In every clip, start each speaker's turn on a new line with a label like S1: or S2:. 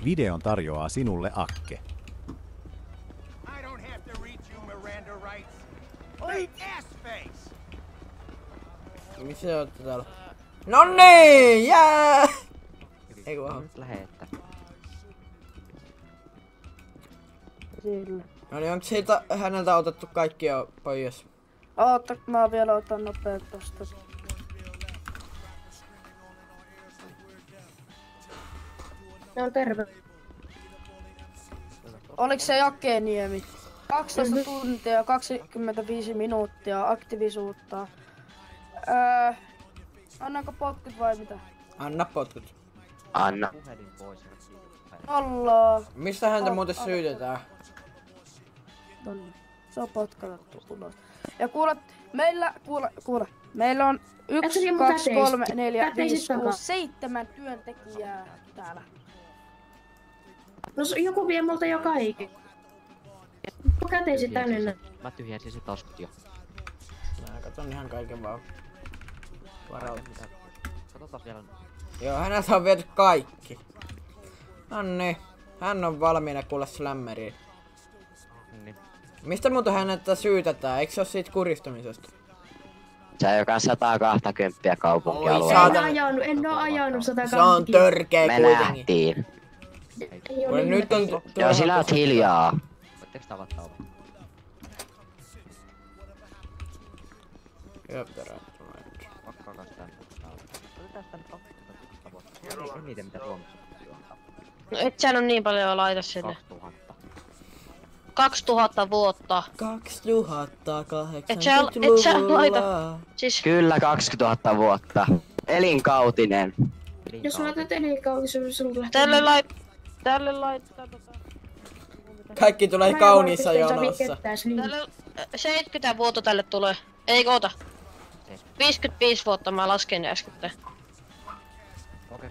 S1: Videon tarjoaa sinulle Akke.
S2: Missä se ootte täällä? Nonnii! Jää! Eiku vaan.
S3: Nyt lähetä.
S2: No niin, onko siitä häneltä otettu kaikki jo pois?
S4: Oota, mä vielä otan nopeet tosta.
S5: No terve.
S4: Oliko se Jakeniemi? 12 tuntia, 25 minuuttia aktiivisuutta. Annanko potkut vai mitä?
S2: Anna potkut.
S3: Anna. Puhelin pois.
S4: Nollaa.
S2: Mistä häntä muuten syytetään?
S4: Nonni. Se on potkatettu ulos. Ja kuule. Meillä on 1, 2, 3, 4, 5, 6, 7 työntekijää täällä.
S5: No joku vie multa jo kaikki. Käteisi tänne.
S3: Mä tyhjensin se taskut jo.
S2: Mä katon ihan kaiken vaan.
S3: Katsotaan vielä.
S2: Joo, häneltä on viety kaikki. Nonni. Hän on valmiina kuulla slämmeriin.
S3: Niin.
S2: Mistä muuta hänettä syytetään? Eikö se oo siitä kuristamisesta?
S3: Se joka 120 kaupunkialueella.
S5: En oo ajanut 120.
S2: Se on törkeä
S3: Me
S2: kuitenkin.
S3: nähtiin.
S2: Nyt on
S3: Joo, sinä oot hiljaa. Voitteko tavattaa oven? Pakko tänne. Otetaan tänne 2000 vuotta. Eniten mitä Suomessa on.
S6: No et sä nyt niin paljon laita sinne.
S3: 2000.
S6: 2000 vuotta.
S2: 2080-luvulla.
S6: Siis
S3: Kyllä 2000 vuotta. Elinkautinen.
S5: Jos laitat elinkautisen sulle.
S6: tälle laittaa
S2: Kaikki tulee kauniissa jonossa.
S6: tälle 70 vuotta tälle tulee. Ei koota. 55 vuotta mä lasken äsken.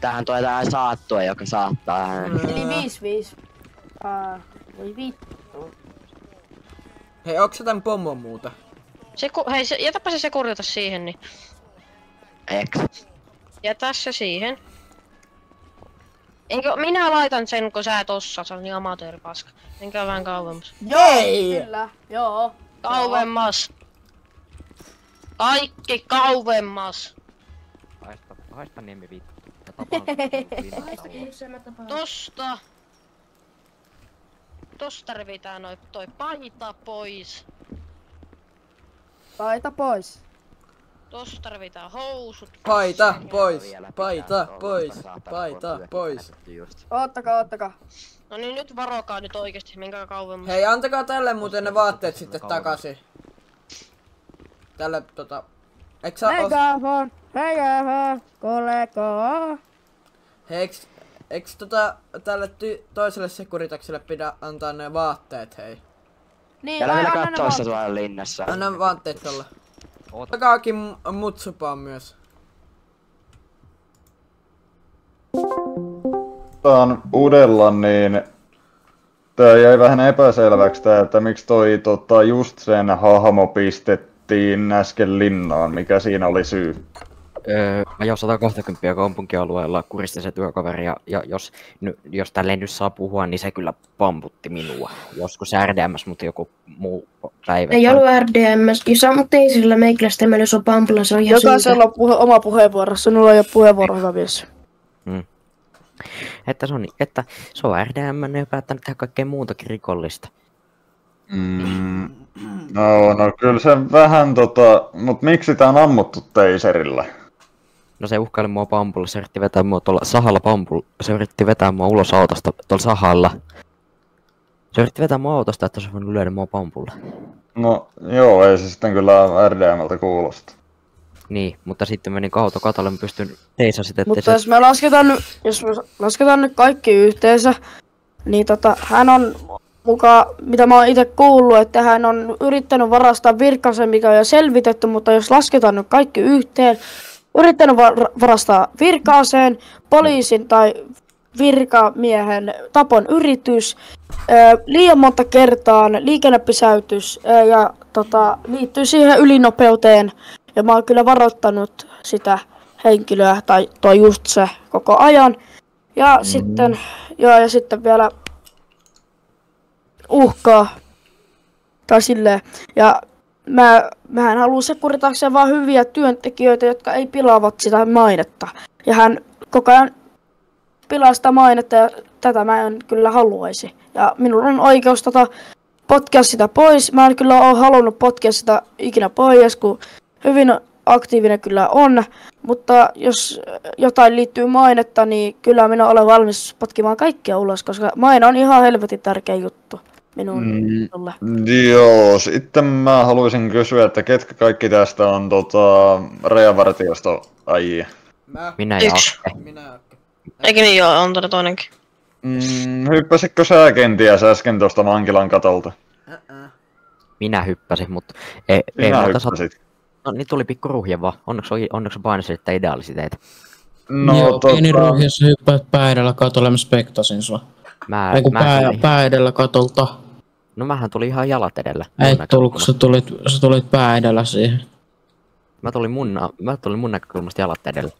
S3: Tähän tulee tää saattua, joka saattaa hänen.
S4: Eli 5. Voi vittu.
S2: Hei, onko se tän pommon muuta?
S6: Hei, jätäpä se kurjata siihen niin.
S3: Eks?
S6: Jätä se siihen. Eikö minä laitan sen kun sä tossa, se on niin amatööripaska. Menkää vähän kauemmas.
S2: Ei!
S4: Kyllä, joo.
S6: Kauemmas. Kaikki kauemmas.
S3: Haista niemi vittu.
S6: Tosta. Tosta revitään toi paita pois.
S4: Paita pois.
S6: Tosta revitään housut.
S2: Paita pois! Paita pois! Paita pois!
S4: Oottakaa.
S6: No niin nyt varokaa nyt oikeesti, menkää kauemmas.
S2: Hei, antakaa tälle muuten ne vaatteet sitten takaisin. Tälle Eiks sä
S4: Megafon, kollega.
S2: Hei, eiks tälle toiselle Securitaxille pidä antaa ne vaatteet, hei?
S4: Niin,
S3: Täällä vielä
S4: anna ne
S3: kattoissa tuolla linnassa.
S2: Anna vaatteet tolle. Otakaakin mutsupaan myös.
S7: Otetaan udella, niin tää jäi vähän epäselväksi tää, että miksi toi just sen hahmo pistettiin äsken linnaan, mikä siinä oli syy?
S3: Mä jo 120 kaupunkialueella kuristin se työkaveri ja jos tälleen nyt saa puhua, niin se kyllä pamputti minua. Joskus RDMS, mutta joku muu päivä.
S5: Ei ollut RDMS, mutta ei sillä meikäläistä meillä on pampulla, se on ihan
S4: jokaisella on oma puheenvuoro, sinulla ei ole puheenvuoro, hyvä mies.
S3: Että se on RDM ja päättänyt tehdä kaikkea muutakin rikollista.
S7: No kyllä se vähän mut miksi tää on ammuttu teiserillä?
S3: No se uhkaili mua pampulla, se yritti vetää mua tuolla sahalla pampulla, se yritti vetää mua ulos autosta tuolla sahalla. Se yritti vetää mua autosta, että se on voinut lyödä mua pampulla.
S7: No joo, ei se sitten kyllä RDMltä kuulosta.
S3: Niin, mutta sitten menin autokatolle, mä pystyn teisasit, ettei
S4: mutta jos me lasketaan nyt kaikki yhteensä, niin hän on mukaan, mitä mä oon itse kuullut, että hän on yrittänyt varastaa virkansa, mikä on jo selvitetty, mutta jos lasketaan nyt kaikki yhteen, yrittänyt varastaa virka-aseen, poliisin tai virkamiehen tapon yritys, liian monta kertaa liikennepysäytys ja liittyy siihen ylinopeuteen. Ja mä oon kyllä varoittanut sitä henkilöä, tai just se koko ajan. Ja sitten, ja sitten vielä uhkaa. Tai silleen. Ja mähän haluan Securitakseen vaan hyviä työntekijöitä, jotka ei pilaavat sitä mainetta. Ja hän koko ajan pilaa sitä mainetta ja tätä mä en kyllä haluaisi. Ja minulla on oikeus potkia sitä pois. Mä en kyllä ole halunnut potkia sitä ikinä pois, kun hyvin aktiivinen kyllä on. Mutta jos jotain liittyy mainetta, niin kyllä minä olen valmis potkimaan kaikkia ulos, koska maine on ihan helvetin tärkeä juttu minulle.
S7: Joo, sitten mä haluaisin kysyä, että ketkä kaikki tästä on rajavartiosto ajia?
S3: Minä ja
S6: Yksi.
S3: Akke.
S2: Minä Akke.
S6: Eikö niin joo, on tuonne toinenkin.
S7: Hyppäsitkö sä kenties äsken tuosta vankilan katolta?
S3: Minä hyppäsin, mutta ei
S7: Minä
S3: muuta
S7: hyppäsit.
S3: No niin tuli pikku ruhje vaan. Onneksi painosin, että ideaalisi teitä.
S7: No,
S8: joo, pieni ruhjassa hyppäät pää edellä katolle, mä spektasin sua. Eiku pää edellä katolta.
S3: No mähän tuli ihan jalat edellä.
S8: Ei tullut, kun sä tulit pää edellä siihen.
S3: Mä tulin mun näkökulmasta jalat edellä.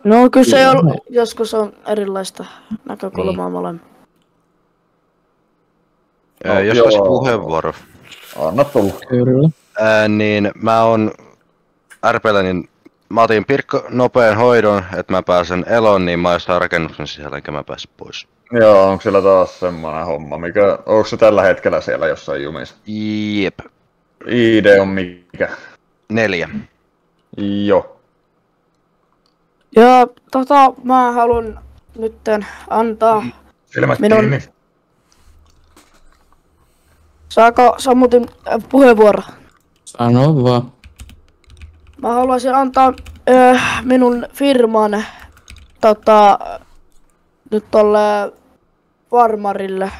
S4: No kyllä se on, joskus on erilaista näkökulmaa molemmin.
S9: Jos olisi puheenvuoro.
S7: Anna tulla.
S8: Kyllä.
S9: Niin mä oon RP:llä, niin mä otin nopean hoidon, että mä pääsen eloon, niin mä oon rakennuksen sisällä, enkä mä pääse pois.
S7: Joo, onko siellä taas semmonen homma, onko se tällä hetkellä siellä jossain jumissa?
S9: Jep.
S7: ID on mikä?
S9: 4.
S7: Joo.
S4: Ja mä haluan nytten antaa
S7: Silmät
S4: minun...
S7: kiinni.
S4: Saako sammutin puheenvuoro?
S8: Sano vaan.
S4: Mä haluaisin antaa minun firman nyt tolle farmarille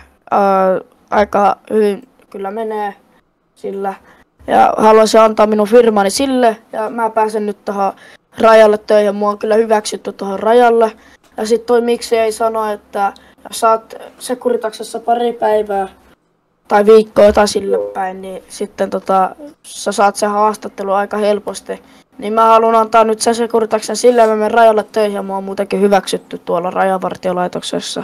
S4: aika hyvin kyllä menee sillä. Ja haluaisin antaa minun firmani sille ja mä pääsen nyt tähän rajalle töihin. Mua on kyllä hyväksytty tuohon rajalle. Ja sit toi miksi ei sano, että saat Securitaksessa pari päivää tai viikkoa tai sille päin, niin sitten sä saat sen haastattelu aika helposti. Niin mä haluan antaa nyt sen Securitaksen sille, että mä menen rajalle töihin ja mua on muutenkin hyväksytty tuolla rajavartiolaitoksessa.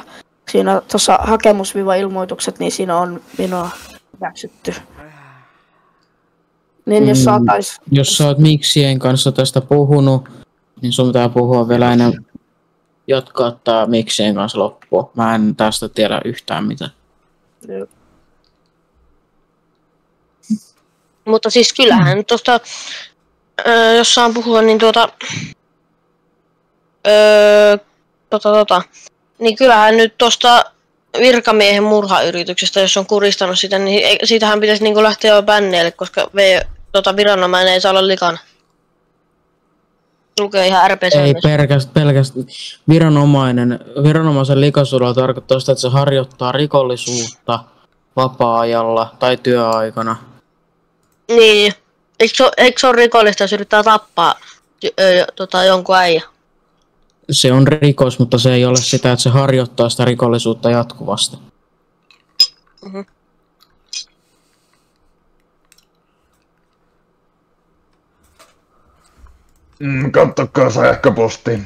S4: Siinä tuossa hakemus-ilmoitukset, niin siinä on minua hyväksytty. Niin jos saatais...
S8: Jos sä oot miksien kanssa tästä puhunut, niin sun pitää puhua vielä enemmän. Jatkaa tää miksien kanssa loppuun. Mä en tästä tiedä yhtään mitään.
S4: Joo.
S6: Mutta siis kyllähän tuosta, jos saan puhua, niin niin kyllähän nyt tuosta virkamiehen murhayrityksestä, jos on kuristanut sitä, niin siitähän pitäisi niinku lähteä jo bänneille, koska viranomainen ei saa olla likana. Lukee ihan RP-säännössä.
S8: Ei pelkästään. Viranomaisen likaisuudella tarkoittaa sitä, että se harjoittaa rikollisuutta vapaa-ajalla tai työaikana.
S6: Niin. Eikö se ole rikollista, jos yrittää tappaa jonkun äijä?
S8: Se on rikos, mutta se ei ole sitä, että se harjoittaa sitä rikollisuutta jatkuvasti.
S6: Mm-hmm.
S7: Kattokaa sähköpostiin.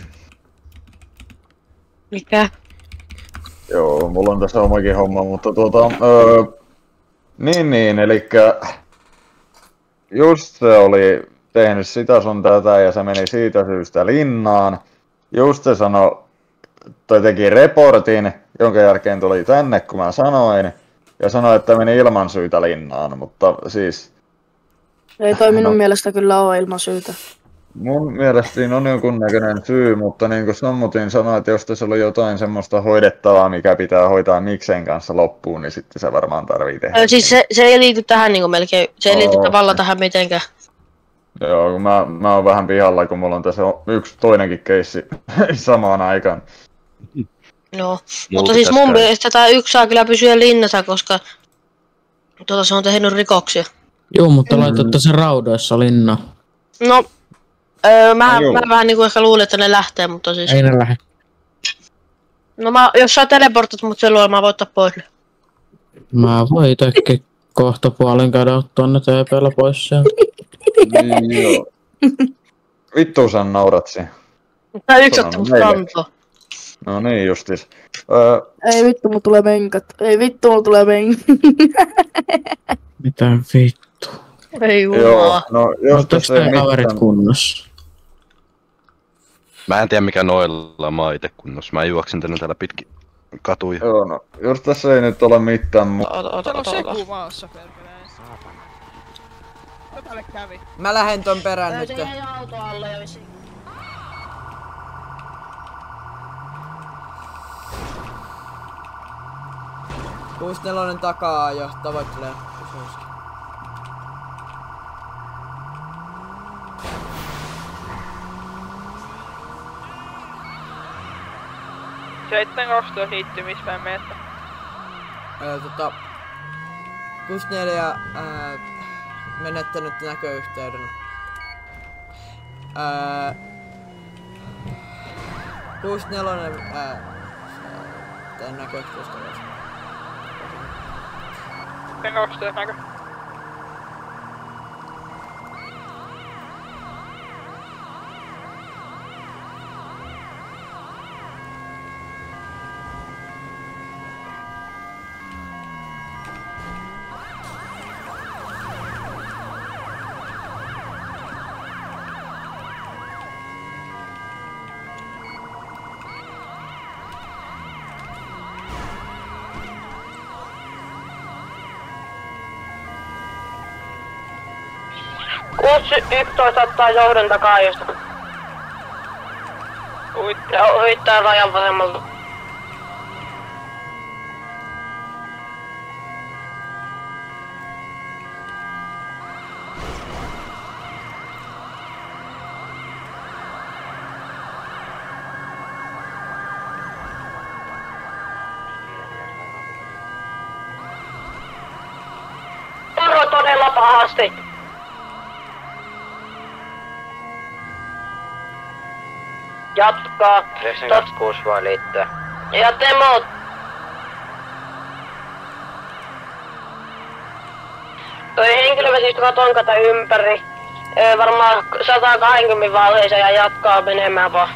S6: Mikä?
S7: Joo, mulla on tässä omakin homma, mutta niin, elikkä just se oli tehnyt sitä sun tätä ja se meni siitä syystä linnaan. Just se sanoi, tai teki reportin, jonka jälkeen tuli tänne, kun mä sanoin, ja sanoi, että meni ilman syytä linnaan, mutta siis...
S4: Ei toi minun mielestä kyllä ole ilman syytä.
S7: Mun mielestä siinä on jonkunnäköinen syy, mutta niin kuin Sammutin sanoi, että jos tässä oli jotain semmoista hoidettavaa, mikä pitää hoitaa mikseen kanssa loppuun, niin sitten se varmaan tarvii tehdä.
S6: Siis se ei liity tähän niinku melkein, se ei liity tavallaan tähän mitenkään.
S7: Joo, kun mä oon vähän pihalla, kun mulla on tässä yksi toinenkin keissi samaan aikaan.
S6: No, mutta siis mun mielestä tää yksi saa kyllä pysyä linnassa, koska se on tehnyt rikoksia.
S8: Joo, mutta laitatte sen raudoissa linnaan.
S6: No, mä vähän niinku ehkä luulin, että ne lähtee, mutta siis...
S8: Ei ne lähde.
S6: No jos sä teleportat mut sen luo, mä voin ottaa pois.
S8: Mä voin itekin kohta puolen käydä ottaa ne TP:llä pois sieltä.
S7: Joo. Vittu sä naurat siihen.
S6: Tää yksi ottaa mut kantoa.
S7: No niin justis.
S4: Ei vittu, mulla tulee menkät. Ei vittu, mulla tulee menkät.
S8: Mitä vittu?
S6: Ei
S7: joo,
S6: jumala.
S7: no jos
S8: Oletteko
S7: tässä ei
S8: teidän kaverit
S7: mitään...
S8: kunnossa?
S9: Mä en tiedä mikä noilla mä oon ite kunnossa. Mä juoksin tänne täällä pitkin katuja.
S7: Joo, no jos tässä ei nyt ole mitään
S10: Täällä on Seku maassa, perkeleen. Mitä tälle kävi?
S2: Mä lähden ton perään nyt.
S5: Se jäi auto alle ja visi.
S2: Kuusnelonen takaa jo, tavoittelee Kususki.
S10: Seitten 12 liittymispäin meettä.
S2: 64 menettänyt näköyhteyden. 64 tän näköyhteydestä olisi.
S10: Seitten 12 näkö.
S6: Kuusi 11 ottaa johdon takaa josta. Uittaa rajan vasemmalta. Toro todella pahasti. Jatkaa.
S3: 96 voi liittyä.
S6: Ja Temo. Toi henkilö vesi katonkata ympäri. Varmaan 120 vaiheeseen ja jatkaa menemään vaan.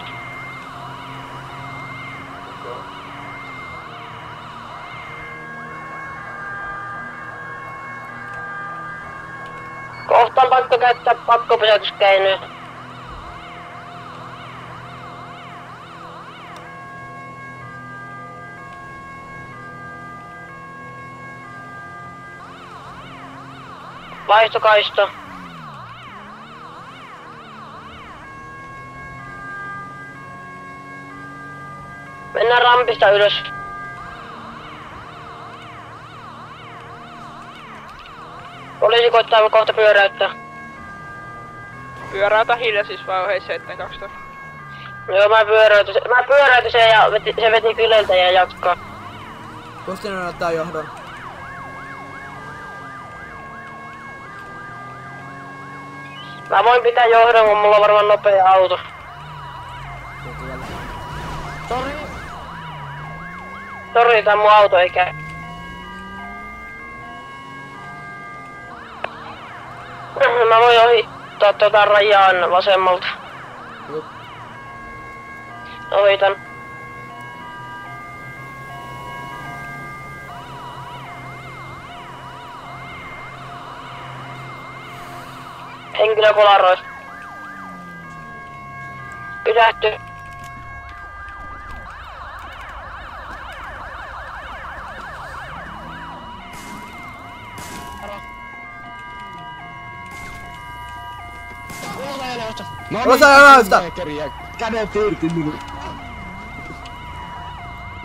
S6: Kohta on pakko käyttää pakkopysäytyskeinoja. Vaihtokaisto. Mennään rampista ylös. Poliisi koittaa kohta pyöräyttää.
S10: Pyöräytä hiljaisissa vaiheissa 712.
S6: Joo, mä pyöräytin sen ja se veti kylältä ja jatkaa.
S2: Kustinen ottaa johdon.
S6: Mä voin pitää johdon, kun mulla on varmaan nopea auto. Sori, tää mun auto ei käy. Mä voin ohittaa tota rajaan vasemmalta. Ohitan. Henkilö kolaroi. Pysähty.
S2: Osa
S1: Käden piirti minun.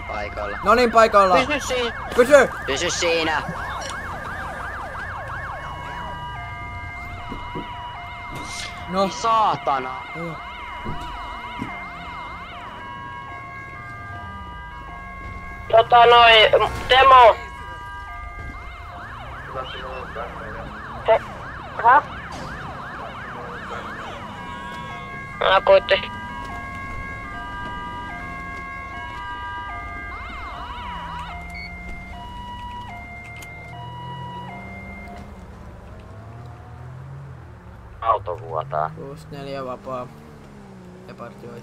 S3: Paikalla.
S2: No niin, paikalla.
S3: Pysy siinä.
S2: Pysy!
S3: Pysy siinä.
S2: No.
S3: Saatana.
S6: Demo. Häh? Koitti.
S3: Auto vuotaa.
S2: 64 vapaa. Ja partioi.